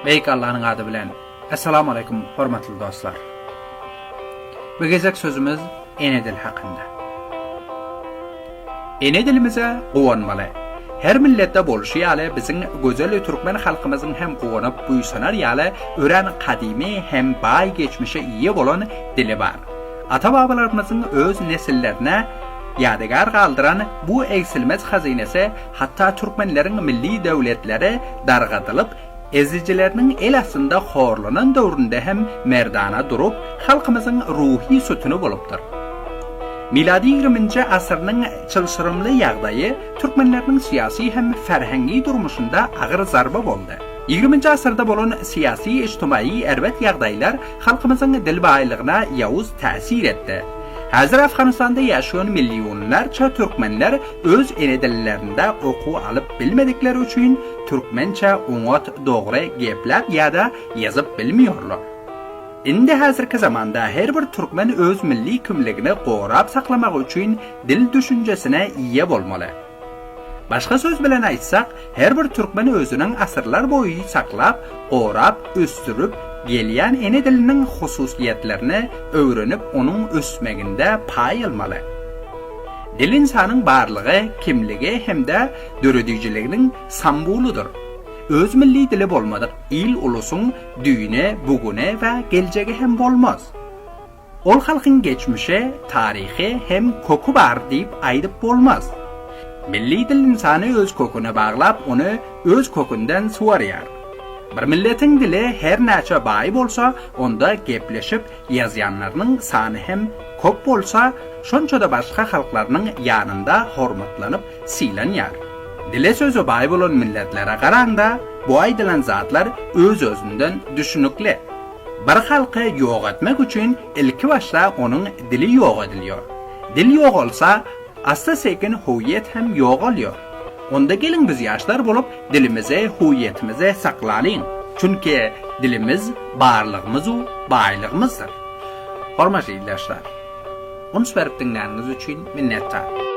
Beyk Allah'ın adı bilen. Assalamu alaikum hormatly dostlar. Bu gezek sözümüz ene dil hakynda. Ene dilimize gowanmaly. Her millette boluşy ýaly biziň gözel türkmen halkymyzyň hem gowanyp buýsanar ýaly ören kadimi hem baý geçmişe iýe bolan dili bar. Ata-babalarymyzyň öz nesillerine ýadygar galdyran bu eksilmez hazinesi hatta türkmenleriň milli döwletleri dargadylyp ezicilerinin el aslında horlanan dövründe hem merdana durup halkımızın ruhi sütünü bolupdur. Miladi 20. asırının çılşırımlı ýagdaýy Türkmenlerinin siyasi hem ferhengi durmuşunda agyr zarba boldy. 20. asırda bolan siyasi ijtimai erbet ýagdaýlar halkımızın dil baýlygyna ýawuz täsir etdi. Hazır Afganistan'da yaşayan milyonlarca Türkmenler öz ene dillerinde oku alıp bilmedikleri üçün Türkmençe oňat dogry gepler ýa-da ýazyp bilmiyorlar. Indi hazırki zamanda her bir Türkmen öz milli kimligini gorap saklamak üçün dil düşüncesine iýe bolmaly. Başka söz bilen aýtsak, her bir Türkmen özüniň asyrlar boýy saklap, gorap, östürüp gelýän ene diliniň hususiýetlerini öwrenip onuň ösmeginde paý almaly. Dil insanyň barlygy, kimligi hemde döredijliginiň sambuludur. Öz milli dili bolmadyk il ulusyň düýüne, bugüne we geljegi hem bolmaz. Ol halkyň geçmişe, taryhy hem kökü bar diýip aýdyp bolmaz. Milli dil insany öz köküne baglap, ony öz kökünden suwarýar. Bir milletin dili her näçe baý bolsa, onda gepleşip ýazýanlarynyň sany hem köp bolsa, şonça-da başga halklarynyň ýanynda hormatlanyp silenýär. Dile sözü baý bolan milletlere garanda, bu aýdylan zatlar öz özünden düşünükli. Bir halky ýok etmek üçin ilki başda onuň dili ýok edilýär. Dil ýok bolsa, asta sekin huýet hem ýok bolýar. Onda gelin biz yaşlar bolup dilimize, huýetimize saklalyň. Çünki dilimiz barlygymyz we baýlygymyzdyr. Hormatly dostlar, onu berip dinleýäniňiz üçin minnettar.